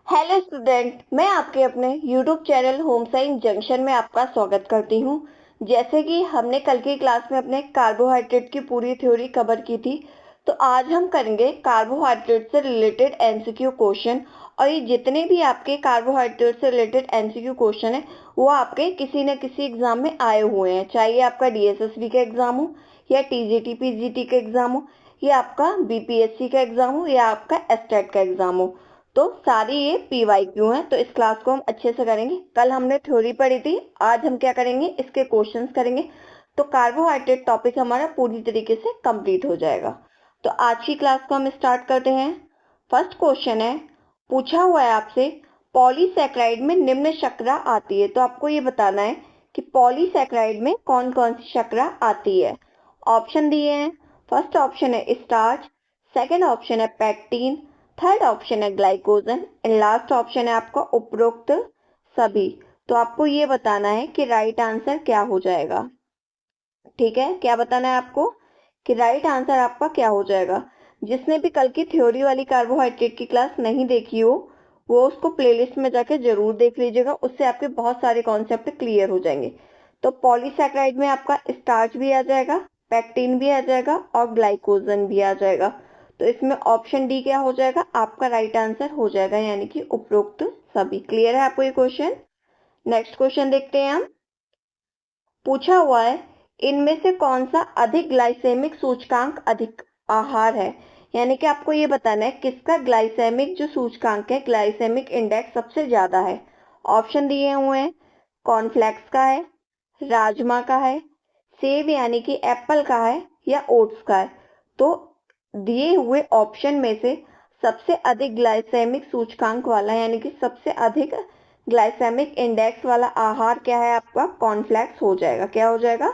Hello student, मैं आपके अपने YouTube channel home science junction में आपका स्वागत करती हूँ। जैसे कि हमने कल की क्लास में अपने कार्बोहाइड्रेट की पूरी थ्योरी कवर की थी, तो आज हम करेंगे कार्बोहाइड्रेट से रिलेटेड एमसीक्यू क्वेश्चन। और ये जितने भी आपके कार्बोहाइड्रेट से रिलेटेड एमसीक्यू क्वेश्चन है वो आपके किसी न किसी एग्जाम में आए हुए हैं, चाहे आपका डीएसएसबी का एग्जाम हो या टीजीटी पीजीटी का एग्जाम हो या आपका बीपीएससी का एग्जाम हो या आपका एस्टेट का एग्जाम हो। तो सारी ये पीवाईक्यू हैं, तो इस क्लास को हम अच्छे से करेंगे। कल हमने थ्योरी पढ़ी थी, आज हम क्या करेंगे, इसके क्वेश्चंस करेंगे। तो कार्बोहाइड्रेट टॉपिक हमारा पूरी तरीके से कंप्लीट हो जाएगा। तो आज की क्लास को हम स्टार्ट करते हैं। फर्स्ट क्वेश्चन है, पूछा हुआ है आपसे, पॉलीसैकेराइड में निम्न शर्करा आती है। तो आपको ये बताना है कि पॉलीसैकेराइड में कौन कौन सी शर्करा आती है। ऑप्शन दिए हैं। फर्स्ट ऑप्शन है स्टार्च, सेकेंड ऑप्शन है पैक्टीन, थर्ड ऑप्शन है ग्लाइकोजन एंड लास्ट ऑप्शन है आपका उपरोक्त सभी। तो आपको ये बताना है कि राइट आंसर क्या हो जाएगा। ठीक है, क्या बताना है आपको कि राइट आंसर आपका क्या हो जाएगा। जिसने भी कल की थ्योरी वाली कार्बोहाइड्रेट की क्लास नहीं देखी हो वो उसको प्लेलिस्ट में जाके जरूर देख लीजिएगा, उससे आपके बहुत सारे कॉन्सेप्ट क्लियर हो जाएंगे। तो पॉलीसैकेराइड में आपका स्टार्च भी आ जाएगा, पैक्टीन भी आ जाएगा और ग्लाइकोजन भी आ जाएगा। तो इसमें ऑप्शन डी क्या हो जाएगा, आपका राइट आंसर हो जाएगा, यानी कि उपरोक्त सभी। क्लियर है आपको ये क्वेश्चन। नेक्स्ट क्वेश्चन देखते हैं हम। पूछा हुआ है, इनमें से कौन सा अधिक ग्लाइसेमिक सूचकांक अधिक आहार है। यानी कि आपको ये बताना है किसका ग्लाइसेमिक जो सूचकांक है, ग्लाइसेमिक इंडेक्स सबसे ज्यादा है। ऑप्शन दिए हुए हैं, कॉर्नफ्लेक्स का है, राजमा का है, सेब यानी कि एप्पल का है या ओट्स का है। तो दिए हुए ऑप्शन में से सबसे अधिक ग्लाइसेमिक सूचकांक वाला यानी कि सबसे अधिक ग्लाइसेमिक इंडेक्स वाला आहार क्या है, आपका कॉर्नफ्लेक्स हो जाएगा। क्या हो जाएगा,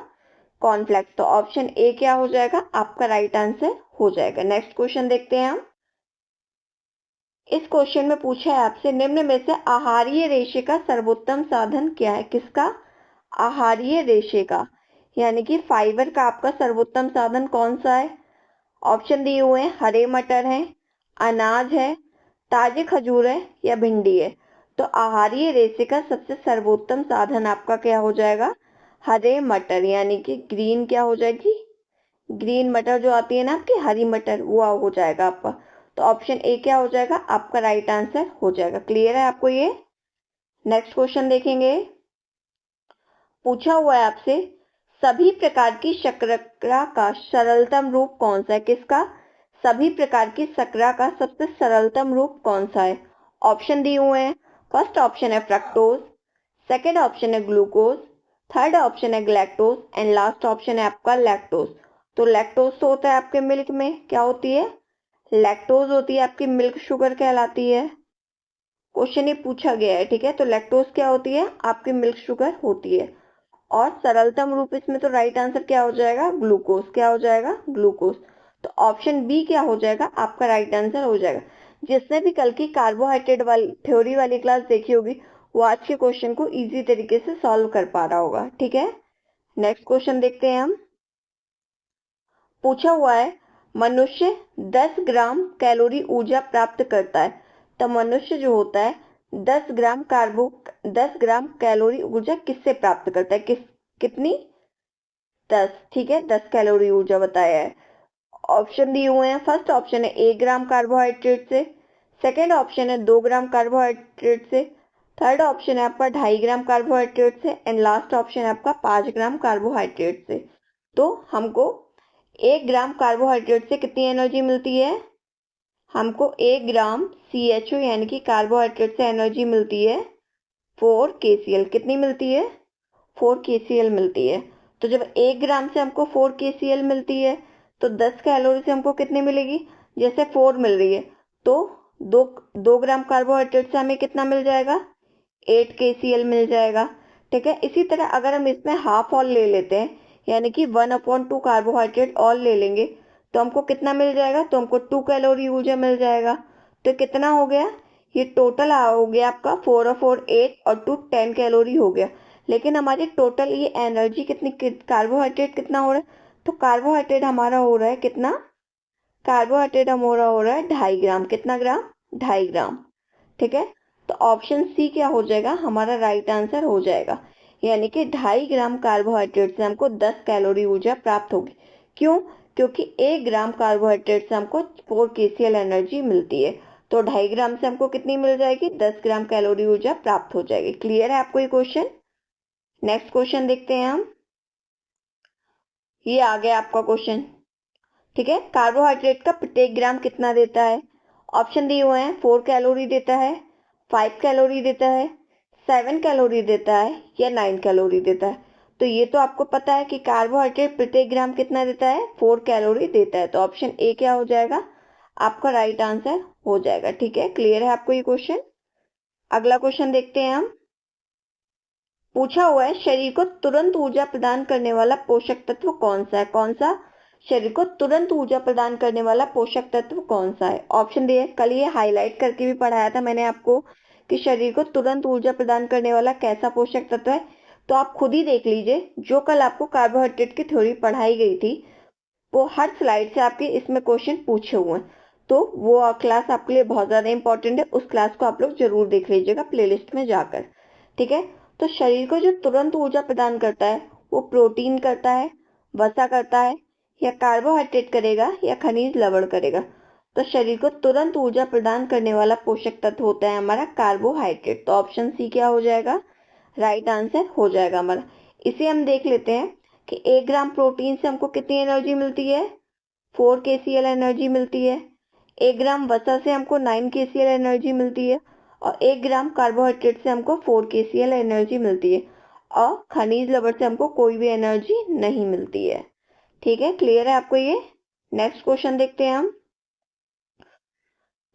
कॉर्नफ्लेक्स। तो ऑप्शन ए क्या हो जाएगा, आपका राइट आंसर हो जाएगा। नेक्स्ट क्वेश्चन देखते हैं हम। इस क्वेश्चन में पूछा है आपसे, निम्न में से आहारीय रेशे का सर्वोत्तम साधन क्या है। किसका, आहारीय रेशे का, यानी कि फाइबर का आपका सर्वोत्तम साधन कौन सा है। ऑप्शन दिए हुए हैं, हरे मटर हैं, अनाज है, ताजे खजूर है या भिंडी है। तो आहारीय रेशे का सबसे सर्वोत्तम साधन आपका क्या हो जाएगा, हरे मटर, यानी कि ग्रीन क्या हो जाएगी, ग्रीन मटर जो आती है ना आपकी हरी मटर, वो हो जाएगा आपका। तो ऑप्शन ए क्या हो जाएगा, आपका राइट आंसर हो जाएगा। क्लियर है आपको ये। नेक्स्ट क्वेश्चन देखेंगे। पूछा हुआ है आपसे, सभी प्रकार की शर्करा का सरलतम रूप कौन सा है। किसका, सभी प्रकार की शर्करा का सबसे सरलतम रूप कौन सा है। ऑप्शन दिए हुए हैं। फर्स्ट ऑप्शन है फ्रक्टोज, सेकेंड ऑप्शन है ग्लूकोज, थर्ड ऑप्शन है ग्लैक्टोज एंड लास्ट ऑप्शन है आपका लैक्टोज। तो लैक्टोज तो होता है आपके मिल्क में, क्या होती है, लैक्टोज होती है आपकी मिल्क शुगर कहलाती है। क्वेश्चन ये पूछा गया है, ठीक है। तो लैक्टोज क्या होती है, आपकी मिल्क शुगर होती है। और सरलतम रूप इसमें तो राइट आंसर क्या हो जाएगा, ग्लूकोज। क्या हो जाएगा, ग्लूकोज। तो ऑप्शन बी क्या हो जाएगा, आपका राइट आंसर हो जाएगा। जिसने भी कल की कार्बोहाइड्रेट वाली थ्योरी वाली क्लास देखी होगी वो आज के क्वेश्चन को इजी तरीके से सॉल्व कर पा रहा होगा। ठीक है, नेक्स्ट क्वेश्चन देखते हैं हम। पूछा हुआ है, मनुष्य 10 ग्राम कैलोरी ऊर्जा प्राप्त करता है। तो मनुष्य जो होता है 10 ग्राम कैलोरी ऊर्जा किससे प्राप्त करता है, कितनी, 10। ठीक है, 10 कैलोरी ऊर्जा बताया है। ऑप्शन दिए हुए हैं। फर्स्ट ऑप्शन है 1 ग्राम कार्बोहाइड्रेट से, सेकेंड ऑप्शन है 2 ग्राम कार्बोहाइड्रेट से, थर्ड ऑप्शन है आपका 2.5 ग्राम कार्बोहाइड्रेट से एंड लास्ट ऑप्शन है आपका 5 ग्राम कार्बोहाइड्रेट से। तो हमको 1 ग्राम कार्बोहाइड्रेट से कितनी एनर्जी मिलती है, हमको 1 ग्राम CHO यानी कि कार्बोहाइड्रेट से एनर्जी मिलती है 4 KCl। कितनी मिलती है, 4 KCl मिलती है। तो जब 1 ग्राम से हमको 4 KCl मिलती है तो 10 कैलोरी से हमको कितनी मिलेगी, जैसे 4 मिल रही है तो दो ग्राम कार्बोहाइड्रेट से हमें कितना मिल जाएगा, 8 KCl मिल जाएगा। ठीक है, इसी तरह अगर हम इसमें हाफ ऑल ले लेते हैं यानी कि 1/2 कार्बोहाइड्रेट ऑल ले लेंगे तो हमको कितना मिल जाएगा, तो हमको 2 कैलोरी ऊर्जा मिल जाएगा। तो कितना हो गया, ये टोटल हो गया आपका 4 और 4 8 और 2 10 कैलोरी हो गया। लेकिन हमारी टोटल ये एनर्जी कितनी, कार्बोहाइड्रेट कितना हो रहा है, तो कार्बोहाइड्रेट हमारा हो रहा है कितना, कार्बोहाइड्रेट हमारा हो रहा है 2.5 ग्राम। कितना ग्राम, 2.5 ग्राम। ठीक है, तो ऑप्शन सी क्या हो जाएगा, हमारा राइट आंसर हो जाएगा। यानी कि 2.5 ग्राम कार्बोहाइड्रेट से हमको 10 कैलोरी ऊर्जा प्राप्त होगी। क्यों? क्योंकि 1 ग्राम कार्बोहाइड्रेट से हमको 4 kcal एनर्जी मिलती है। तो 2.5 ग्राम से हमको कितनी मिल जाएगी, 10 ग्राम कैलोरी ऊर्जा प्राप्त हो जाएगी। क्लियर है आपको ये क्वेश्चन? नेक्स्ट क्वेश्चन देखते हैं हम। ये आ गया आपका क्वेश्चन। ठीक है, कार्बोहाइड्रेट का प्रत्येक ग्राम कितना देता है? ऑप्शन दिए हुए हैं, 4 कैलोरी देता है, 5 कैलोरी देता है, 7 कैलोरी देता है या 9 कैलोरी देता है। तो ये तो आपको पता है कि कार्बोहाइड्रेट प्रत्येक ग्राम कितना देता है, 4 कैलोरी देता है। तो ऑप्शन ए क्या हो जाएगा, आपका राइट आंसर हो जाएगा। ठीक है, क्लियर है आपको ये क्वेश्चन? अगला क्वेश्चन देखते हैं हम। पूछा हुआ है, शरीर को तुरंत ऊर्जा प्रदान करने वाला पोषक तत्व कौन सा है? कौन सा? शरीर को तुरंत ऊर्जा प्रदान करने वाला पोषक तत्व कौन सा है? ऑप्शन दिए, कल ये हाईलाइट करके भी पढ़ाया था मैंने आपको कि शरीर को तुरंत ऊर्जा प्रदान करने वाला कैसा पोषक तत्व है। तो आप खुद ही देख लीजिए, जो कल आपको कार्बोहाइड्रेट की थ्योरी पढ़ाई गई थी वो हर स्लाइड से आपके इसमें क्वेश्चन पूछे हुए हैं। तो वो क्लास आपके लिए बहुत ज्यादा इंपॉर्टेंट है, उस क्लास को आप लोग जरूर देख लीजिएगा प्लेलिस्ट में जाकर। ठीक है, तो शरीर को जो तुरंत ऊर्जा प्रदान करता है वो प्रोटीन करता है, वसा करता है, या कार्बोहाइड्रेट करेगा, या खनिज लवण करेगा। तो शरीर को तुरंत ऊर्जा प्रदान करने वाला पोषक तत्व होता है हमारा कार्बोहाइड्रेट। तो ऑप्शन सी क्या हो जाएगा, राइट आंसर हो जाएगा हमारा। इसे हम देख लेते हैं कि 1 ग्राम प्रोटीन से हमको कितनी एनर्जी मिलती है, 4 kcal एनर्जी मिलती है। 1 ग्राम वसा से हमको 9 kcal एनर्जी मिलती है और 1 ग्राम कार्बोहाइड्रेट से हमको 4 kcal एनर्जी मिलती है और खनिज लवण से हमको कोई भी एनर्जी नहीं मिलती है। ठीक है, क्लियर है आपको ये? नेक्स्ट क्वेश्चन देखते हैं हम।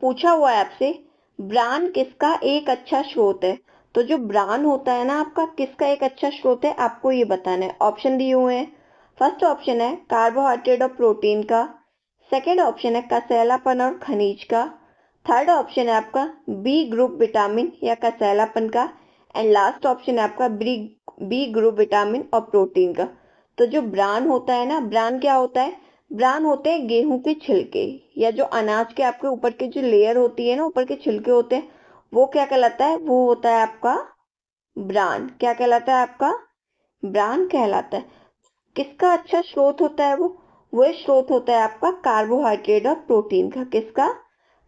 पूछा हुआ है आपसे, ब्रान किसका एक अच्छा स्रोत है? तो जो ब्रान होता है ना आपका, किसका एक अच्छा स्रोत है आपको ये बताना है। ऑप्शन दिए हुए हैं। फर्स्ट ऑप्शन है कार्बोहाइड्रेट और प्रोटीन का, सेकेंड ऑप्शन है कसैलापन और खनिज का, थर्ड ऑप्शन है आपका बी ग्रुप विटामिन या कसैलापन का, एंड लास्ट ऑप्शन है आपका बी ग्रुप विटामिन और प्रोटीन का। तो जो ब्रान होता है ना, ब्रान क्या होता है, ब्रान होते हैं गेहूं के छिलके या जो अनाज के आपके ऊपर की जो लेयर होती है ना, ऊपर के छिलके होते हैं, वो क्या कहलाता है, वो होता है आपका ब्रान। क्या कहलाता है आपका, ब्रान कहलाता है। किसका अच्छा स्रोत होता है वो स्रोत होता है आपका कार्बोहाइड्रेट और प्रोटीन का। किसका?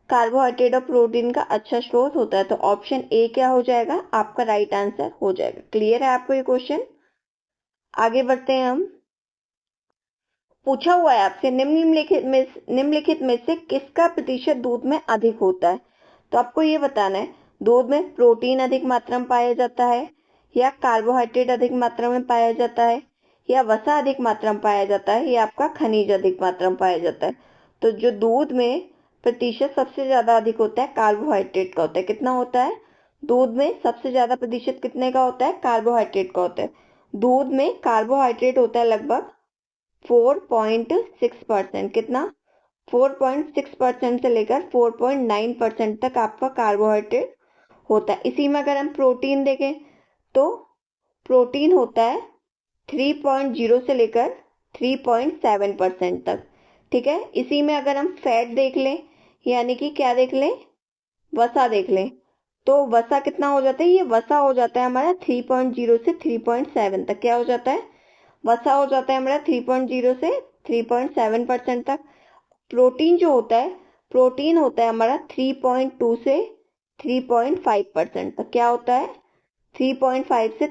कार्बोहाइड्रेट और प्रोटीन का अच्छा स्रोत होता है। तो ऑप्शन ए क्या हो जाएगा, आपका राइट आंसर हो जाएगा। क्लियर है आपको ये क्वेश्चन? आगे बढ़ते हैं हम। पूछा हुआ है आपसे, निम्नलिखित में से किसका प्रतिशत दूध में अधिक होता है? तो आपको ये बताना है, दूध में प्रोटीन अधिक मात्रा में पाया जाता है, या कार्बोहाइड्रेट अधिक मात्रा में पाया जाता है, या वसा अधिक मात्रा में पाया जाता है, या आपका खनिज अधिक मात्रा में पाया जाता है। तो जो दूध में प्रतिशत सबसे ज्यादा अधिक होता है कार्बोहाइड्रेट का होता है। कितना होता है दूध में? सबसे ज्यादा प्रतिशत कितने का होता है? कार्बोहाइड्रेट का होता है। दूध में कार्बोहाइड्रेट होता है लगभग 4.6%। कितना? 4.6% से लेकर 4.9% तक आपका कार्बोहाइड्रेट होता है। इसी में अगर हम प्रोटीन देखें तो प्रोटीन होता है 3.0 से लेकर 3.7% तक। ठीक है, इसी में अगर हम फैट देख लें, यानी कि क्या देख लें, वसा देख लें, तो वसा कितना हो जाता है, ये वसा हो जाता है हमारा 3.0 से 3.7 तक। क्या हो जाता है? वसा हो जाता है हमारा 3.0 से 3.7% तक। प्रोटीन जो होता है, प्रोटीन होता है हमारा 3.2 से 3.5% तक। क्या होता है? 3.5 से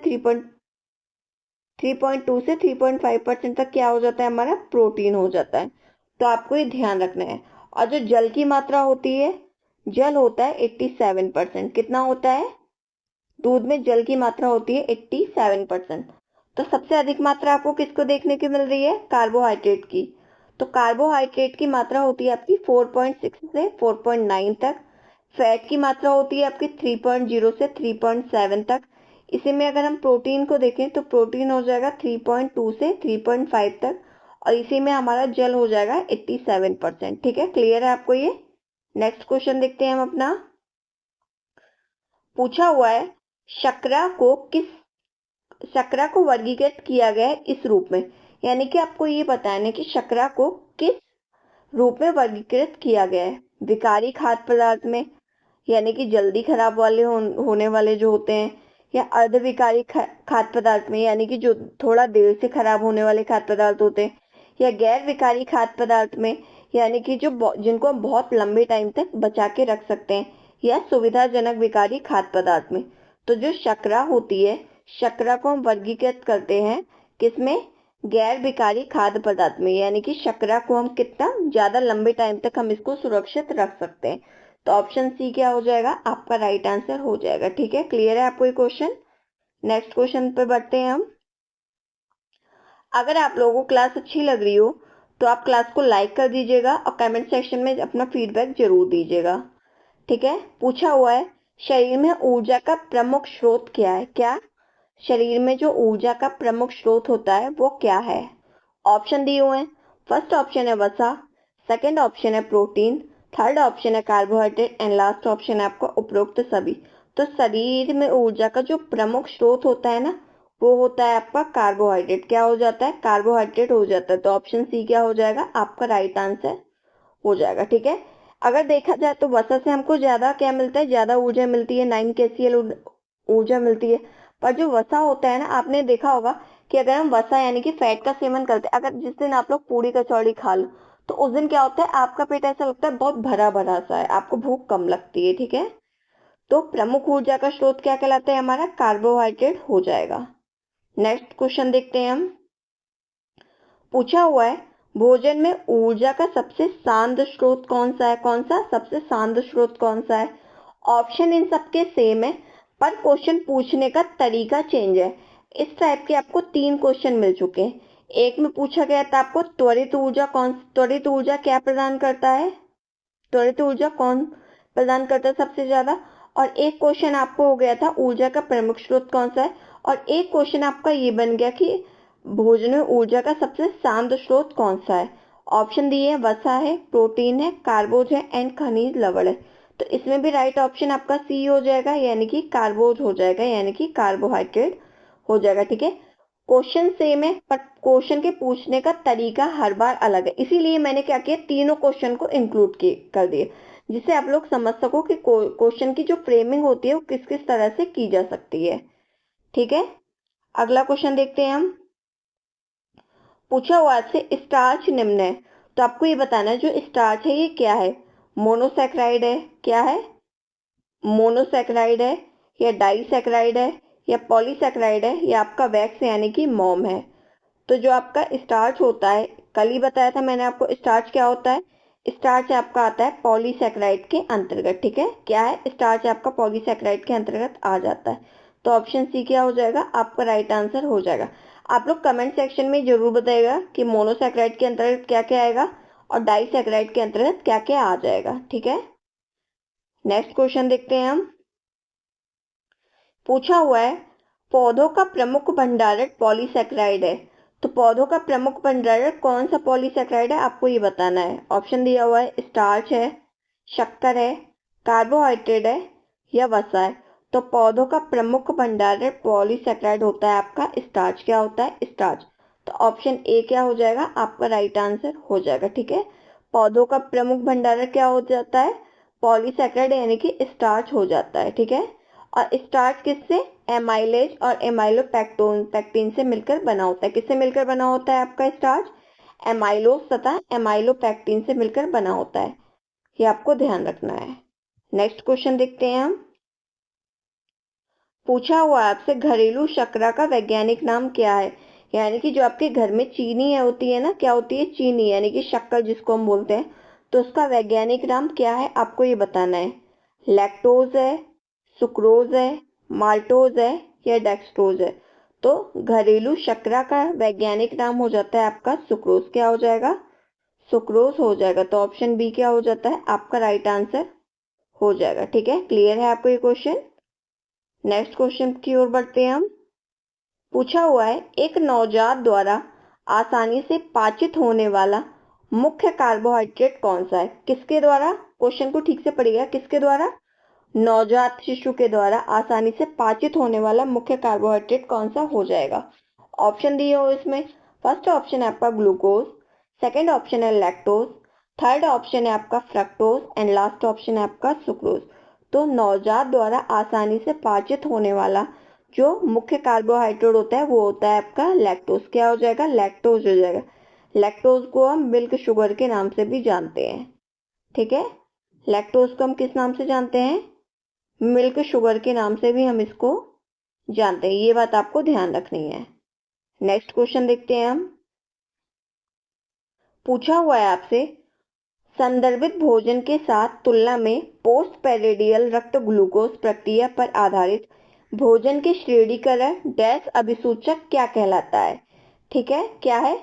3.2 से 3.5% तक क्या हो जाता है हमारा? प्रोटीन हो जाता है। तो आपको ये ध्यान रखना है। और जो जल की मात्रा होती है, जल होता है 87%। कितना होता है? दूध में जल की मात्रा होती है 87%। तो सबसे अधिक मात्रा आपको किसको देखने की मिल रही है? कार्बोहाइड्रेट की। तो कार्बोहाइड्रेट की मात्रा होती है आपकी 4.6 से 4.9 तक। फैट की मात्रा होती है आपकी 3.0 से 3.7 तक। इसी में अगर हम प्रोटीन को देखें तो प्रोटीन हो जाएगा 3.2 से 3.5 तक, और इसी में हमारा जल हो जाएगा 87%। ठीक है, क्लियर है आपको ये? नेक्स्ट क्वेश्चन देखते हैं हम अपना। पूछा हुआ है, शर्करा को वर्गीकृत किया गया है इस रूप में। यानी कि आपको ये बताना है कि शर्करा को किस रूप में वर्गीकृत किया गया है। विकारी खाद्य पदार्थ में, यानी कि जल्दी खराब वाले होने वाले जो होते हैं, या अर्धविकारी खाद्य पदार्थ में यानी कि जो थोड़ा देर से खराब होने वाले खाद्य पदार्थ होते हैं, या गैर विकारी खाद्य पदार्थ में यानी कि जिनको हम बहुत लंबे टाइम तक बचा के रख सकते हैं, या सुविधाजनक विकारी खाद्य पदार्थ में। तो जो शर्करा होती है, शर्करा को हम वर्गीकृत करते हैं किसमें? गैर विकारी खाद्य पदार्थ में, यानी कि शर्करा को हम कितना ज्यादा लंबे टाइम तक हम इसको सुरक्षित रख सकते हैं। तो ऑप्शन सी क्या हो जाएगा? आपका राइट आंसर हो जाएगा। ठीक है, क्लियर है आपको ये क्वेश्चन? नेक्स्ट क्वेश्चन पे बढ़ते हैं हम। अगर आप लोगों को क्लास अच्छी लग रही हो तो आप क्लास को लाइक कर दीजिएगा और कमेंट सेक्शन में अपना फीडबैक जरूर दीजिएगा। ठीक है, पूछा हुआ है शरीर में ऊर्जा का प्रमुख स्रोत क्या है? क्या शरीर में जो ऊर्जा का प्रमुख स्रोत होता है वो क्या है? ऑप्शन दिए हुए हैं। फर्स्ट ऑप्शन है वसा, सेकंड ऑप्शन है प्रोटीन, थर्ड ऑप्शन है कार्बोहाइड्रेट एंड लास्ट ऑप्शन है आपका उपरोक्त सभी। तो शरीर में ऊर्जा का जो प्रमुख स्रोत होता है ना, वो होता है आपका कार्बोहाइड्रेट। क्या हो जाता है? कार्बोहाइड्रेट हो जाता है। तो ऑप्शन सी क्या हो जाएगा? आपका राइट आंसर हो जाएगा। ठीक है, अगर देखा जाए तो वसा से हमको ज्यादा क्या मिलता है? ज्यादा ऊर्जा मिलती है, 9 kcal ऊर्जा मिलती है। पर जो वसा होता है ना, आपने देखा होगा कि अगर हम वसा यानी कि फैट का सेवन करते हैं, अगर जिस दिन आप लोग पूरी कचौड़ी खा लो तो उस दिन क्या होता है? आपका पेट ऐसा लगता है बहुत भरा भरा सा है, आपको भूख कम लगती है। ठीक है, तो प्रमुख ऊर्जा का स्रोत क्या कहलाता है? हमारा कार्बोहाइड्रेट हो जाएगा। नेक्स्ट क्वेश्चन देखते हैं हम। पूछा हुआ है भोजन में ऊर्जा का सबसे शांत स्रोत कौन सा है? कौन सा सबसे शांत स्रोत कौन सा है? ऑप्शन इन सबके सेम है, पर क्वेश्चन पूछने का तरीका चेंज है। इस टाइप के आपको 3 क्वेश्चन मिल चुके हैं। एक में पूछा गया था आपको त्वरित ऊर्जा क्या प्रदान करता है? त्वरित ऊर्जा कौन प्रदान करता है सबसे ज्यादा? और एक क्वेश्चन आपको हो गया था ऊर्जा का प्रमुख स्रोत कौन सा है, और एक क्वेश्चन आपका ये बन गया कि भोजन में ऊर्जा का सबसे शांत स्रोत कौन सा है। ऑप्शन दिए हैं वसा है, प्रोटीन है, कार्बोज है एंड खनिज लवण है। तो इसमें भी राइट ऑप्शन आपका सी हो जाएगा, यानी कि कार्बोज हो जाएगा, यानी कि कार्बोहाइड्रेट हो जाएगा। ठीक है, क्वेश्चन सेम है पर क्वेश्चन के पूछने का तरीका हर बार अलग है, इसीलिए मैंने क्या किया, तीनों क्वेश्चन को इंक्लूड कर दिए, जिससे आप लोग समझ सको कि क्वेश्चन की जो फ्रेमिंग होती है वो किस किस तरह से की जा सकती है। ठीक है, अगला क्वेश्चन देखते हैं हम। पूछा हुआ आपसे स्टार्च निम्न है, तो आपको ये बताना है जो स्टार्च है ये क्या है? मोनोसैकेराइड है? क्या है? मोनोसैकेराइड है, या डाइसैकेराइड है, या पॉलीसैकेराइड है, या आपका वैक्स यानी कि मोम है? तो जो आपका स्टार्च होता है, कल ही बताया था मैंने आपको स्टार्च क्या होता है। स्टार्च आपका आता है पॉलीसैकेराइड के अंतर्गत। ठीक है, क्या है? स्टार्च आपका पॉलीसैकेराइड के अंतर्गत आ जाता है। तो ऑप्शन सी क्या हो जाएगा? आपका राइट आंसर हो जाएगा। आप लोग कमेंट सेक्शन में जरूर बताइएगा कि मोनोसैकेराइड के अंतर्गत क्या क्या आएगा और डाइसैकेराइड के अंतर्गत क्या क्या आ जाएगा। ठीक है, नेक्स्ट क्वेश्चन देखते हैं हम। पूछा हुआ है पौधों का प्रमुख भंडारक पॉलीसैकेराइड है, तो पौधों का प्रमुख भंडारक कौन सा पॉलीसैकेराइड है आपको ये बताना है। ऑप्शन दिया हुआ है स्टार्च है, शक्कर है, कार्बोहाइड्रेट है, या वसा है। तो पौधों का प्रमुख भंडारक पॉलीसैकेराइड होता है आपका स्टार्च। क्या होता है? स्टार्च। तो ऑप्शन ए क्या हो जाएगा? आपका राइट आंसर हो जाएगा। ठीक है, पौधों का प्रमुख भंडारक क्या हो जाता है? पॉलीसैकेराइड यानी कि स्टार्च हो जाता है। ठीक है, और स्टार्च किससे? एमाइलेज और पेक्टिन से मिलकर बना होता है। किससे मिलकर बना होता है आपका स्टार्च? एमाइलोज तथा एमाइलोपेक्टिन से मिलकर बना होता है, ये आपको ध्यान रखना है। नेक्स्ट क्वेश्चन देखते हैं हम। पूछा हुआ आपसे घरेलू शर्करा का वैज्ञानिक नाम क्या है? यानी कि जो आपके घर में चीनी है होती है ना, क्या होती है? चीनी यानी कि शक्कर जिसको हम बोलते हैं, तो उसका वैज्ञानिक नाम क्या है आपको ये बताना है। लैक्टोज है, सुक्रोज है, माल्टोज है, या डेक्सट्रोज है? तो घरेलू शर्करा का वैज्ञानिक नाम हो जाता है आपका सुक्रोज। क्या हो जाएगा? सुक्रोज हो जाएगा। तो ऑप्शन बी क्या हो जाता है? आपका राइट आंसर हो जाएगा। ठीक है, क्लियर है आपको ये क्वेश्चन? नेक्स्ट क्वेश्चन की ओर बढ़ते हैं हम। पूछा हुआ है एक नवजात द्वारा आसानी से पाचित होने वाला मुख्य कार्बोहाइड्रेट कौन सा है? किसके द्वारा? क्वेश्चन को ठीक से पढ़िएगा, किसके द्वारा? नवजात शिशु के द्वारा आसानी से पाचित होने वाला मुख्य कार्बोहाइड्रेट कौन सा हो जाएगा? ऑप्शन दिए हो इसमें। फर्स्ट ऑप्शन है आपका ग्लूकोज, सेकंड ऑप्शन है लैक्टोज, थर्ड ऑप्शन है आपका फ्रक्टोज एंड लास्ट ऑप्शन है आपका सुक्रोज। तो नवजात द्वारा आसानी से पाचित होने वाला जो मुख्य कार्बोहाइड्रेट होता है वो होता है आपका लैक्टोज। क्या हो जाएगा? लैक्टोज हो जाएगा। लैक्टोज को हम मिल्क शुगर के नाम से भी जानते हैं। ठीक है, लैक्टोज को हम किस नाम से जानते हैं? मिल्क शुगर के नाम से भी हम इसको जानते हैं। ये बात आपको ध्यान रखनी है। नेक्स्ट क्वेश्चन देखते हैं हम। पूछा हुआ है आपसे, संदर्भित भोजन के साथ तुलना में पोस्ट पेरिडियल रक्त ग्लूकोज प्रक्रिया पर आधारित भोजन के श्रेणीकरण डैश अभिसूचक क्या कहलाता है? ठीक है, क्या है?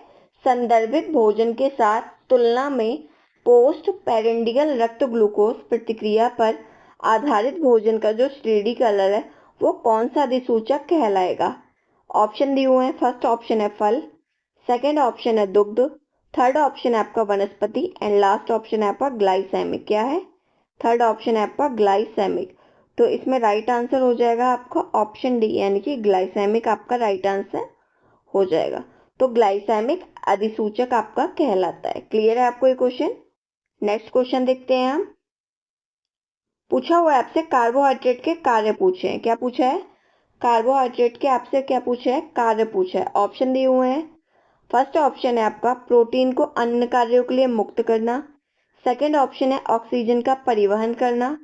संदर्भित भोजन के साथ तुलना में पोस्ट पेरिडियल रक्त ग्लूकोज प्रतिक्रिया पर आधारित भोजन का जो श्रेणीकरण है वो कौन सा अधिसूचक कहलाएगा? ऑप्शन दिए हुए हैं। फर्स्ट ऑप्शन है फल, सेकेंड ऑप्शन है दुग्ध, थर्ड ऑप्शन है आपका वनस्पति एंड लास्ट ऑप्शन है आपका ग्लाइसेमिक। क्या है? थर्ड ऑप्शन है आपका ग्लाइसेमिक। तो इसमें राइट आंसर हो जाएगा आपका ऑप्शन डी, यानी कि ग्लाइसेमिक आपका राइट आंसर हो जाएगा। तो ग्लाइसेमिक अधिसूचक आपका कहलाता है। क्लियर है आपको ये क्वेश्चन? नेक्स्ट क्वेश्चन देखते हैं हम। पूछा हुआ है आपसे कार्बोहाइड्रेट के कार्य पूछे हैं। क्या पूछा है? कार्बोहाइड्रेट के आपसे क्या पूछा है? कार्य पूछा है। ऑप्शन दिए हुए हैं। फर्स्ट ऑप्शन है आपका प्रोटीन को अन्य कार्यों के लिए मुक्त करना, सेकंड ऑप्शन है ऑक्सीजन का परिवहन करना,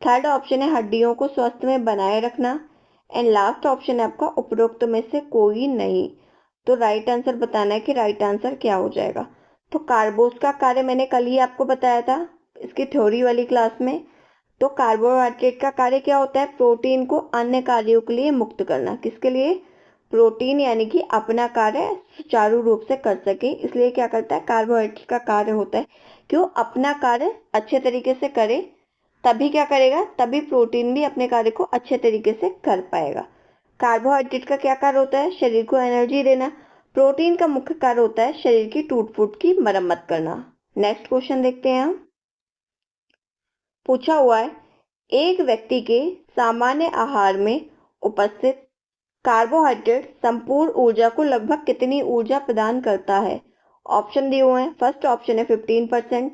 थर्ड ऑप्शन है हड्डियों को स्वस्थ में बनाए रखना एंड लास्ट ऑप्शन है आपका उपरोक्त में से कोई नहीं। तो राइट आंसर बताना है कि राइट आंसर क्या हो जाएगा। तो कार्बोज का कार्य मैंने कल ही आपको बताया था इसकी थ्योरी वाली क्लास में। तो कार्बोहाइड्रेट का कार्य क्या होता है? प्रोटीन को अन्य कार्यों के लिए मुक्त करना। किसके लिए? प्रोटीन, यानी कि अपना कार्य सुचारू रूप से कर सके, इसलिए क्या करता है? कार्बोहाइड्रेट का कार्य होता है क्यों? अपना कार्य अच्छे तरीके से करे, तभी क्या करेगा? तभी प्रोटीन भी अपने कार्य को अच्छे तरीके से कर पाएगा। कार्बोहाइड्रेट का क्या कार्य होता है? शरीर को एनर्जी देना। प्रोटीन का मुख्य कार्य होता है शरीर की टूट फूट की मरम्मत करना। नेक्स्ट क्वेश्चन देखते हैं हम। पूछा हुआ है, एक व्यक्ति के सामान्य आहार में उपस्थित कार्बोहाइड्रेट संपूर्ण ऊर्जा को लगभग कितनी ऊर्जा प्रदान करता है? ऑप्शन दिए हुए हैं। फर्स्ट ऑप्शन है 15%,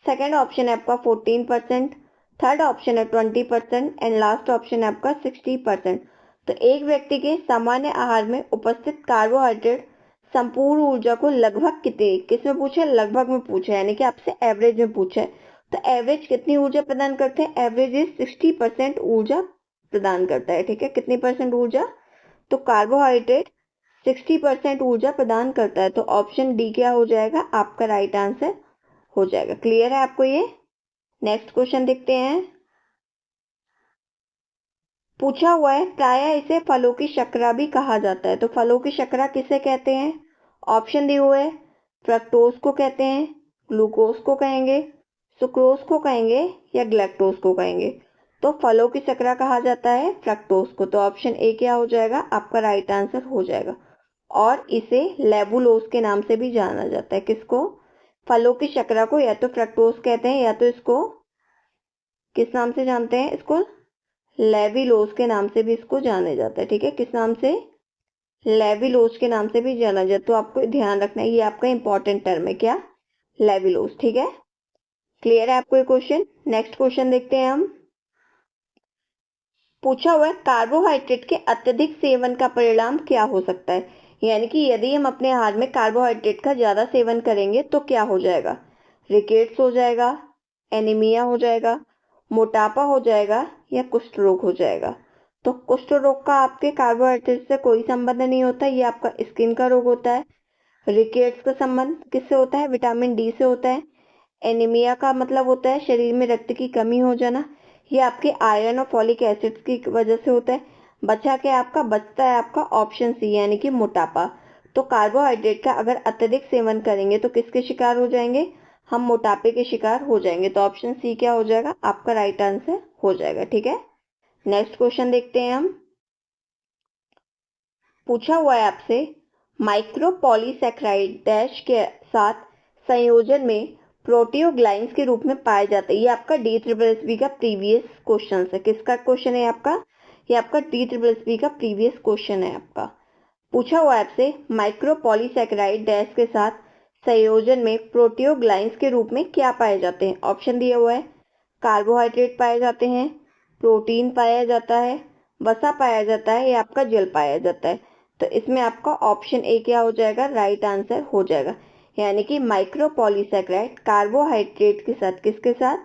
सेकेंड ऑप्शन है आपका 14%, थर्ड ऑप्शन है 20% एंड लास्ट ऑप्शन है आपका 60%। तो एक व्यक्ति के सामान्य आहार में उपस्थित कार्बोहाइड्रेट संपूर्ण ऊर्जा को लगभग कितने, किसमें पूछे? लगभग में पूछा है, यानी कि आपसे एवरेज में पूछा है। तो एवरेज कितनी ऊर्जा प्रदान करते हैं? एवरेज इज 60% ऊर्जा प्रदान करता है। ठीक है, कितनी परसेंट ऊर्जा? तो कार्बोहाइड्रेट 60% ऊर्जा प्रदान करता है। तो ऑप्शन डी क्या हो जाएगा? आपका राइट आंसर हो जाएगा। क्लियर है आपको ये? नेक्स्ट क्वेश्चन देखते हैं। पूछा हुआ है, प्रायः इसे फलों की शर्करा भी कहा जाता है। तो फलों की शर्करा किसे कहते हैं? ऑप्शन दिए हुए हैं। फ्रक्टोज को कहते हैं, ग्लूकोज को कहेंगे, सुक्रोज को कहेंगे या ग्लैक्टोज को कहेंगे। तो फलों की शर्करा कहा जाता है फ्रक्टोज को। तो ऑप्शन ए क्या हो जाएगा? आपका राइट आंसर हो जाएगा। और इसे लेबुलोज के नाम से भी जाना जाता है। किसको? फलों की शर्करा को या तो फ्रक्टोज कहते हैं या तो इसको किस नाम से जानते हैं? इसको लेविलोज के नाम से भी इसको जाना जाता है। ठीक है, किस नाम से? लेविलोज के नाम से भी जाना जाता है। तो आपको ध्यान रखना है, ये आपका इंपॉर्टेंट टर्म है। क्या? लेविलोज। ठीक है, क्लियर है आपको ये क्वेश्चन? नेक्स्ट क्वेश्चन देखते हैं हम। पूछा हुआ है, कार्बोहाइड्रेट के अत्यधिक सेवन का परिणाम क्या हो सकता है? यानी कि यदि हम अपने आहार में कार्बोहाइड्रेट का ज्यादा सेवन करेंगे तो क्या हो जाएगा? रिकेट्स हो जाएगा, एनीमिया हो जाएगा, मोटापा हो जाएगा या कुष्ठ रोग हो जाएगा। तो कुष्ठ रोग का आपके कार्बोहाइड्रेट से कोई संबंध नहीं होता, ये आपका स्किन का रोग होता है। रिकेट्स का संबंध किससे होता है? विटामिन डी से होता है। एनीमिया का मतलब होता है शरीर में रक्त की कमी हो जाना, ये आपके आयरन और फॉलिक एसिड की वजह से होता है। बचा बचता है आपका ऑप्शन सी, यानी कि मोटापा। तो कार्बोहाइड्रेट का अगर अत्यधिक सेवन करेंगे तो किसके शिकार हो जाएंगे? हम मोटापे के शिकार हो जाएंगे। तो ऑप्शन सी क्या हो जाएगा? आपका राइट आंसर हो जाएगा। ठीक है, नेक्स्ट क्वेश्चन देखते हैं हम। पूछा हुआ है आपसे, माइक्रोपॉलीसैकेराइड डैश के साथ संयोजन में प्रोटियोग्लाइन्स के रूप में पाए जाते हैं। ये आपका DSSB का प्रीवियस क्वेश्चन है। किसका क्वेश्चन है आपका? ये आपका DSSB का प्रीवियस क्वेश्चन है आपका। पूछा हुआ है आपसे, माइक्रोपॉलीसैकेराइड डैश के साथ संयोजन में प्रोटियोग्लाइन्स के रूप में क्या पाए जाते हैं? ऑप्शन दिया हुआ है। कार्बोहाइड्रेट पाए जाते हैं, प्रोटीन पाया जाता है, वसा पाया जाता है या आपका जल पाया जाता है? तो इसमें आपका ऑप्शन ए क्या हो जाएगा, राइट आंसर हो जाएगा। यानी कि माइक्रोपॉलीसैकेराइड कार्बोहाइड्रेट के साथ, किसके साथ,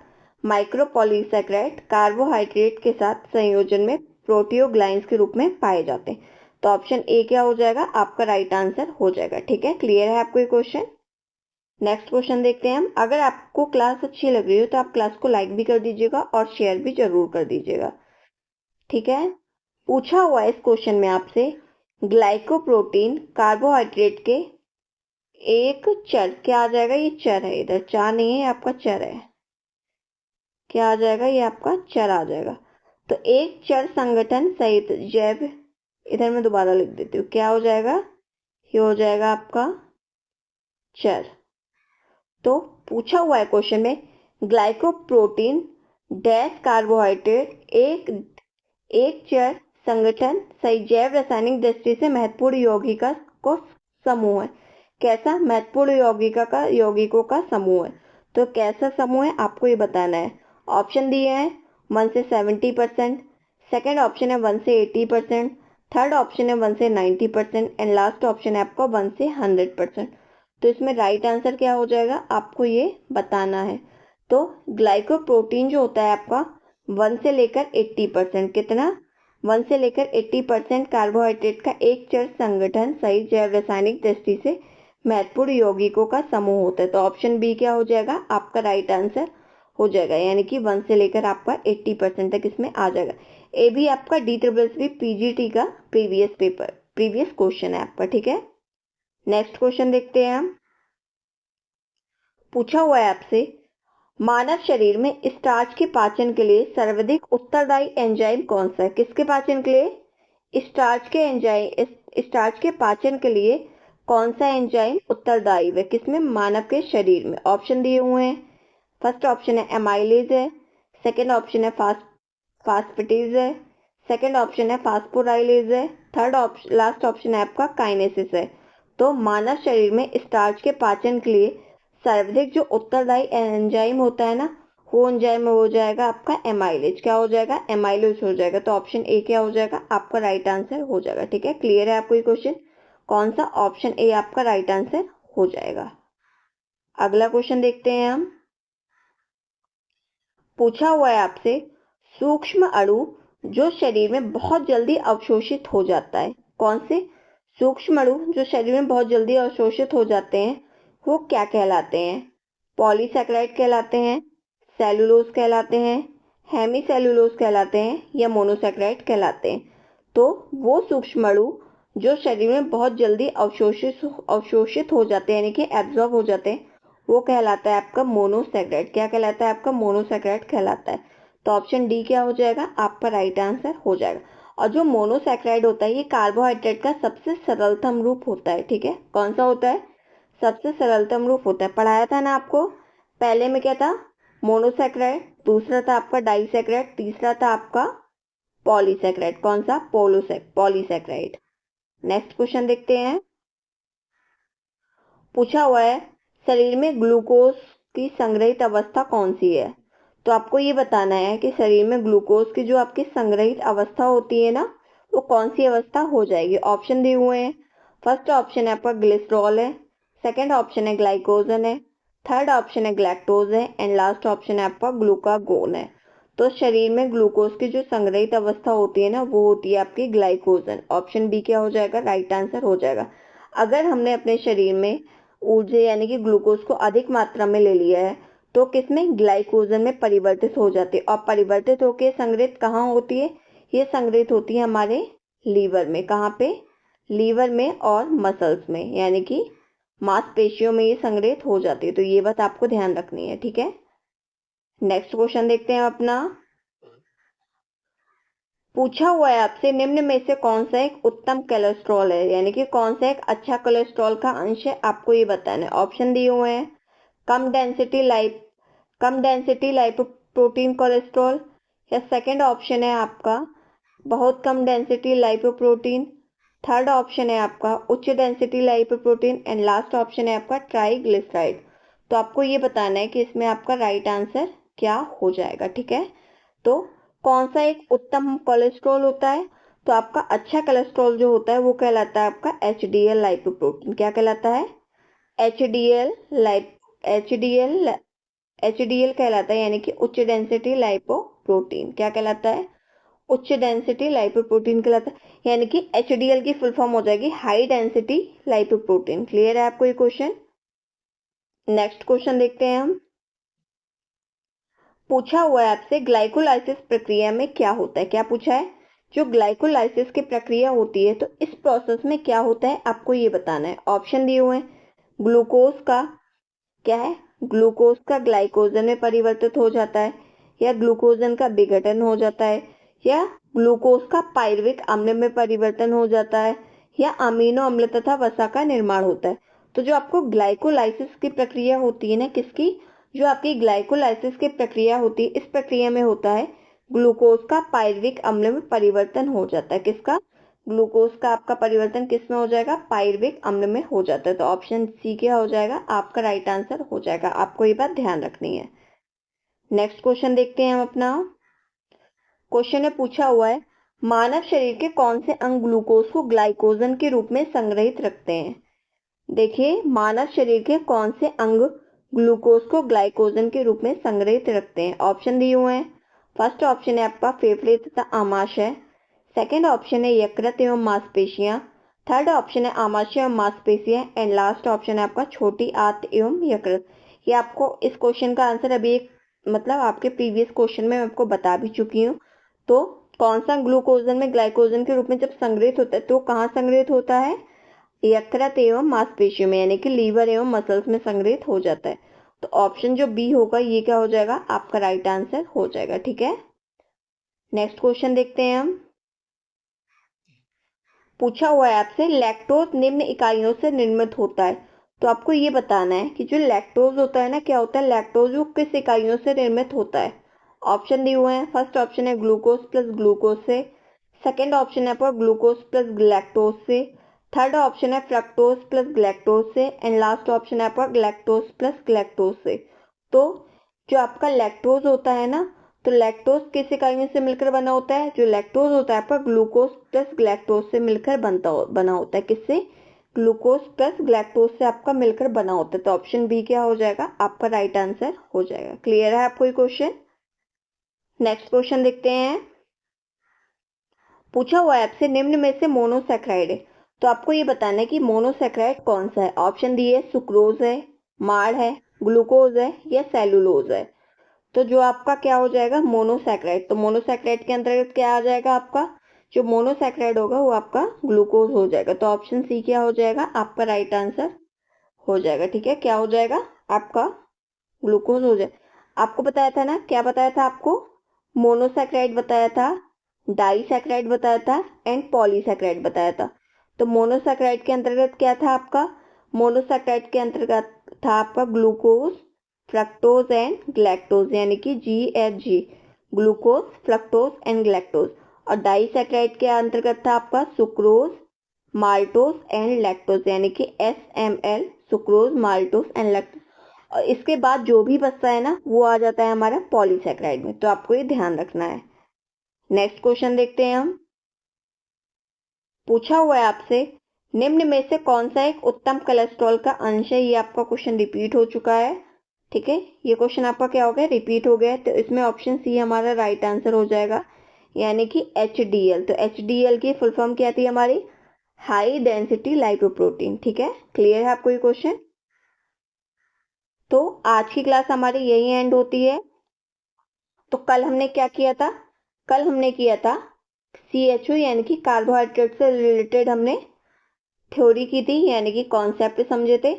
माइक्रोपॉलीसैकेराइड कार्बोहाइड्रेट के साथ संयोजन में प्रोटियोग्लाइन्स के रूप में पाए जाते हैं। तो ऑप्शन ए क्या हो जाएगा, आपका राइट आंसर हो जाएगा। ठीक है, क्लियर है आपको ये क्वेश्चन? नेक्स्ट क्वेश्चन देखते हैं हम। अगर आपको क्लास अच्छी लग रही हो तो आप क्लास को लाइक भी कर दीजिएगा और शेयर भी जरूर कर दीजिएगा। ठीक है, पूछा हुआ है इस क्वेश्चन में आपसे, ग्लाइकोप्रोटीन कार्बोहाइड्रेट के एक चर, क्या आ जाएगा, ये चर है, इधर चार नहीं है, ये आपका चर है, क्या आ जाएगा, ये आपका चर आ जाएगा। तो एक चर संगठन सहित जैव, इधर मैं दोबारा लिख देती हूँ, क्या हो जाएगा, ये हो जाएगा आपका चर। तो पूछा हुआ है क्वेश्चन में, ग्लाइकोप्रोटीन डैश कार्बोहाइड्रेट एक चर संगठन सही जैव रासायनिक दृष्टि से महत्वपूर्ण यौगिका को समूह है। कैसा, महत्वपूर्ण यौगिकों का समूह है। तो कैसा समूह है आपको ये बताना है। ऑप्शन दिए हैं 1 से 70%, सेकेंड ऑप्शन है 1 से 80%, थर्ड ऑप्शन है 1 से 90% एंड लास्ट ऑप्शन है आपका 1 से 100%। तो इसमें राइट आंसर क्या हो जाएगा, आपको ये बताना है। तो ग्लाइकोप्रोटीन जो होता है आपका 1 से लेकर 80%, कितना, 1 से लेकर 80% कार्बोहाइड्रेट का एक चर संगठन सही जैव रासायनिक दृष्टि से महत्वपूर्ण यौगिकों का समूह होता है। तो ऑप्शन बी क्या हो जाएगा, आपका राइट आंसर हो जाएगा। यानी कि 1 से लेकर आपका 80% तक इसमें आ जाएगा। ए भी आपका DSSB PGT का प्रीवियस क्वेश्चन है आपका। ठीक है, नेक्स्ट क्वेश्चन देखते हैं हम। पूछा हुआ है आपसे, मानव शरीर में स्टार्च के पाचन के लिए सर्वाधिक उत्तरदायी एंजाइम कौन सा है? किसके पाचन के लिए, स्टार्च के पाचन के लिए कौन सा एंजाइम उत्तरदायी है, किसमें, मानव के शरीर में? ऑप्शन दिए हुए हैं। फर्स्ट ऑप्शन है एमाइलेज है, सेकेंड ऑप्शन है फास्फेटेज है, सेकेंड ऑप्शन है फास्फोराइलेज है, थर्ड ऑप्शन, लास्ट ऑप्शन है आपका काइनेसिस है। तो मानव शरीर में स्टार्च के पाचन के लिए सर्वाधिक जो उत्तरदायी एंजाइम होता है ना, वो एंजाइम हो जाएगा आपका एमाइलेज। क्या हो जाएगा, एमाइलेज हो जाएगा। तो ऑप्शन ए क्या हो जाएगा, आपका राइट आंसर हो जाएगा। ठीक है, क्लियर है आपको ये क्वेश्चन? कौन सा, ऑप्शन ए आपका राइट आंसर हो जाएगा। अगला क्वेश्चन देखते हैं हम। पूछा हुआ है आपसे, सूक्ष्म अणु जो शरीर में बहुत जल्दी अवशोषित हो जाता है, कौन से सूक्ष्म अणु जो शरीर में बहुत जल्दी अवशोषित हो जाते हैं, वो क्या कहलाते हैं? पॉलीसैकेराइड कहलाते हैं, सेलुलोज कहलाते हैं, हेमीसेलुलोज कहलाते हैं या मोनोसैकेराइड कहलाते हैं? तो वो सूक्ष्म अणु जो शरीर में बहुत जल्दी अवशोषित हो जाते हैं, यानी कि एब्जॉर्ब हो जाते हैं, वो कहलाता है आपका मोनोसैकेराइड। क्या कहलाता है आपका, मोनोसैकेराइड कहलाता है। तो ऑप्शन डी क्या हो जाएगा, आपका राइट आंसर हो जाएगा। और जो मोनोसैकेराइड होता है, ये कार्बोहाइड्रेट का सबसे सरलतम रूप होता है। ठीक है, कौन सा होता है, सबसे सरलतम रूप होता है। पढ़ाया था ना आपको, पहले में क्या था, मोनोसैकेराइड, दूसरा था आपका डाइसैकेराइड, तीसरा था आपका पॉलीसैकेराइड। कौन सा, पॉलीसैकेराइड। नेक्स्ट क्वेश्चन देखते हैं। पूछा हुआ है, शरीर में ग्लूकोज की संग्रहित अवस्था कौन सी है? तो आपको ये बताना है कि शरीर में ग्लूकोज की जो आपकी संग्रहित अवस्था होती है ना, वो कौन सी अवस्था हो जाएगी? ऑप्शन दिए हुए हैं। फर्स्ट ऑप्शन है आपका ग्लिसरॉल है, सेकंड ऑप्शन है ग्लाइकोजन है, थर्ड ऑप्शन है ग्लैक्टोज है एंड लास्ट ऑप्शन है आपका ग्लूकागोन है। तो शरीर में ग्लूकोज की जो संग्रहित अवस्था होती है ना, वो होती है आपकी ग्लाइकोजन। ऑप्शन बी क्या हो जाएगा, राइट आंसर हो जाएगा। अगर हमने अपने शरीर में ऊर्जा यानी कि ग्लूकोज को अधिक मात्रा में ले लिया है, तो किसमें, ग्लाइकोजन में परिवर्तित हो जाती है। और परिवर्तित होकर संग्रहित कहाँ होती है, ये संग्रहित होती है हमारे लीवर में। कहाँ पे, लीवर में और मसल्स में, यानी कि मांसपेशियों में ये संग्रहित हो जाती है। तो ये बात आपको ध्यान रखनी है। ठीक है, नेक्स्ट क्वेश्चन देखते हैं अपना। पूछा हुआ है आपसे, निम्न में से कौन सा एक उत्तम कोलेस्ट्रॉल है, यानी कि कौन सा एक अच्छा कोलेस्ट्रॉल का अंश है, आपको ये बताना है। ऑप्शन दिए हुए हैं, कम डेंसिटी लाइपोप्रोटीन कोलेस्ट्रॉल, या सेकंड ऑप्शन है आपका बहुत कम डेंसिटी लाइपोप्रोटीन, थर्ड ऑप्शन है आपका उच्च density lipoprotein and last option है आपका ट्राइग्लिसराइड। तो आपको ये बताना है कि इसमें आपका राइट आंसर क्या हो जाएगा। ठीक है, तो कौन सा एक उत्तम कोलेस्ट्रॉल होता है? तो आपका अच्छा कोलेस्ट्रॉल जो होता है वो कहलाता है आपका एचडीएल लाइपोप्रोटीन। क्या कहलाता है? एचडीएल एचडीएल कहलाता है, यानी कि उच्च डेंसिटी लाइपोप्रोटीन। क्या कहलाता है? उच्च डेंसिटी लाइपोप्रोटीन कहलाता है, यानी कि एचडीएल की फुल फॉर्म हो जाएगी हाई डेंसिटी लाइपोप्रोटीन। क्लियर है आपको ये क्वेश्चन? नेक्स्ट क्वेश्चन देखते हैं हम। पूछा हुआ है आपसे ग्लाइकोलाइसिस प्रक्रिया में क्या होता है? क्या पूछा है? जो ग्लाइकोलाइसिस की प्रक्रिया होती है तो इस प्रोसेस में क्या होता है आपको ये बताना है। ऑप्शन दिए हुए हैं। ग्लूकोज का क्या है? ग्लूकोज का ग्लाइकोजन में परिवर्तित हो जाता है, या ग्लूकोजन का विघटन हो जाता है, या ग्लूकोज का पायरुविक अम्ल में परिवर्तन हो जाता है, या अमीनो अम्ल तथा वसा का निर्माण होता है। तो जो आपको ग्लाइकोलाइसिस की प्रक्रिया होती है ना, किसकी? जो आपकी ग्लाइकोलाइसिस की प्रक्रिया होती है, इस प्रक्रिया में होता है ग्लूकोज का पायरुविक अम्ल में परिवर्तन हो जाता है। किसका? ग्लूकोज का आपका परिवर्तन किस में हो जाएगा? पायरुविक अम्ल में हो जाता है। तो ऑप्शन सी क्या हो जाएगा? आपका राइट आंसर हो जाएगा। आपको ये बात ध्यान रखनी है। नेक्स्ट क्वेश्चन देखते हैं हम अपना। क्वेश्चन में पूछा हुआ है मानव शरीर के कौन से अंग ग्लूकोज को ग्लाइकोजन के रूप में संग्रहित रखते हैं? देखिए, मानव शरीर के कौन से अंग ग्लूकोज को ग्लाइकोजन के रूप में संग्रहित रखते हैं? ऑप्शन दिए हुए हैं। फर्स्ट ऑप्शन है आपका फेफड़े तथा आमाशय, सेकेंड ऑप्शन है यकृत एवं मांसपेशियां, थर्ड ऑप्शन है आमाशय एवं मांसपेशियां, एंड लास्ट ऑप्शन है आपका छोटी आंत एवं यकृत। ये आपको इस क्वेश्चन का आंसर अभी एक मतलब आपके प्रीवियस क्वेश्चन में मैं आपको बता भी चुकी हूँ। तो कौन सा ग्लूकोजन में ग्लाइकोजन के रूप में जब संग्रहित होता है तो कहाँ संग्रहित होता है? यकृत एवं मांसपेशियों में, यानी कि लीवर एवं मसल्स में संग्रहित हो जाता है। तो ऑप्शन जो बी होगा ये क्या हो जाएगा? आपका राइट आंसर हो जाएगा। ठीक है, नेक्स्ट क्वेश्चन देखते हैं हम। पूछा हुआ है आपसे लैक्टोज निम्न इकाइयों से निर्मित होता है। तो आपको ये बताना है कि जो लैक्टोज होता है ना, क्या होता है लैक्टोज, वो किस इकाइयों से निर्मित होता है। ऑप्शन दिए हुए हैं। फर्स्ट ऑप्शन है ग्लूकोज प्लस ग्लूकोज से, सेकेंड ऑप्शन है आपका ग्लूकोज प्लस ग्लैक्टोज से, थर्ड ऑप्शन है फ्रक्टोज प्लस ग्लैक्टोज से, एंड लास्ट ऑप्शन है आपका ग्लैक्टोज प्लस ग्लैक्टोज से। तो जो आपका लैक्टोज होता है ना, तो लैक्टोज किस इकाइयों से मिलकर बना होता है? जो लैक्टोज होता है आपका ग्लूकोज प्लस ग्लैक्टोज से मिलकर बना होता है। किससे? ग्लूकोज प्लस ग्लैक्टोज से आपका मिलकर बना होता है। तो ऑप्शन बी क्या हो जाएगा? आपका राइट आंसर हो जाएगा। क्लियर है आपको ये क्वेश्चन? नेक्स्ट क्वेश्चन देखते हैं। पूछा हुआ है आपसे निम्न में से मोनोसैकेराइड है, तो आपको ये बताना है कि मोनोसैकेराइड कौन सा है। ऑप्शन दिए सुक्रोज है, माड़ है, ग्लूकोज है, या सेलुलोज है। तो जो आपका क्या हो जाएगा? मोनोसैकेराइड। तो मोनोसैकेराइड के अंतर्गत क्या आ जाएगा? आपका जो मोनोसैकेराइड होगा वो आपका ग्लूकोज हो जाएगा। तो ऑप्शन सी क्या हो जाएगा? आपका राइट आंसर हो जाएगा। ठीक है, क्या हो जाएगा? आपका ग्लूकोज हो जाए। आपको बताया था ना, क्या बताया था आपको? मोनोसैकेराइड बताया था, डाइसैकेराइड बताया था, एंड पॉलीसैकेराइड बताया था। तो मोनोसैकेराइड के अंतर्गत क्या था आपका? मोनोसैकेराइड के अंतर्गत था आपका ग्लूकोज, फ्रक्टोज एंड ग्लैक्टोज, यानी कि GFG, glucose, fructose and galactose. और डाइसैकेराइड के अंतर्गत था आपका सुक्रोज, माल्टोज एंड लैक्टोज, यानी कि SML, sucrose, maltose and lactose. और इसके बाद जो भी बचता है ना वो आ जाता है हमारा पॉलीसैकेराइड में। तो आपको ये ध्यान रखना है। नेक्स्ट क्वेश्चन देखते हैं हम। पूछा हुआ है आपसे निम्न में से कौन सा एक उत्तम कोलेस्ट्रॉल का अंश है। ये आपका क्वेश्चन रिपीट हो चुका है। ठीक है, ये क्वेश्चन आपका क्या हो गया? रिपीट हो गया। तो इसमें ऑप्शन सी हमारा राइट आंसर हो जाएगा, यानी कि HDL। तो HDL की फुल फॉर्म क्या थी हमारी? High density lipoprotein. ठीक है, क्लियर है आपको ये क्वेश्चन? तो आज की क्लास हमारी यही एंड होती है। तो कल हमने क्या किया था? कल हमने किया था CHO, यानी कि कार्बोहाइड्रेट से रिलेटेड हमने थ्योरी की थी, यानी कि कॉन्सेप्ट समझे थे।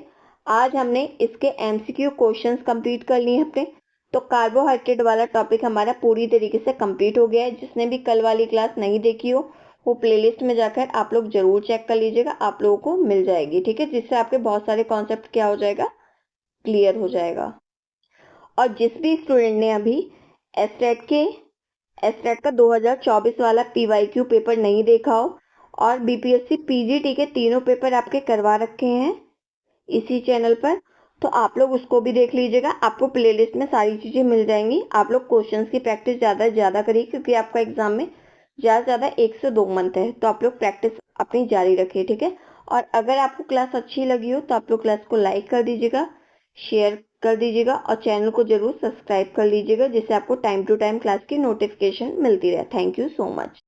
आज हमने इसके MCQ क्वेश्चंस कंप्लीट कर लिए अपने। तो कार्बोहाइड्रेट वाला टॉपिक हमारा पूरी तरीके से कंप्लीट हो गया है। जिसने भी कल वाली क्लास नहीं देखी हो वो प्लेलिस्ट में जाकर आप लोग जरूर चेक कर लीजिएगा, आप लोगों को मिल जाएगी। ठीक है, जिससे आपके बहुत सारे कॉन्सेप्ट क्या हो जाएगा? क्लियर हो जाएगा। और जिस भी स्टूडेंट ने अभी एस्टेट का 2024 वाला PYQ पेपर नहीं देखा हो और BPSC PGT के तीनों पेपर आपके करवा रखे हैं इसी चैनल पर, तो आप लोग उसको भी देख लीजिएगा। आपको प्लेलिस्ट में सारी चीज़ें मिल जाएंगी। आप लोग क्वेश्चंस की प्रैक्टिस ज़्यादा से ज़्यादा करिए, क्योंकि आपका एग्जाम में ज़्यादा से ज़्यादा 1 से 2 मंथ है, तो आप लोग प्रैक्टिस अपनी जारी रखिए, ठीक है। और अगर आपको क्लास अच्छी लगी हो तो आप लोग क्लास को लाइक कर दीजिएगा, शेयर कर दीजिएगा और चैनल को जरूर सब्सक्राइब कर लीजिएगा, जिससे आपको टाइम टू टाइम क्लास की नोटिफिकेशन मिलती रहे। Thank you so much.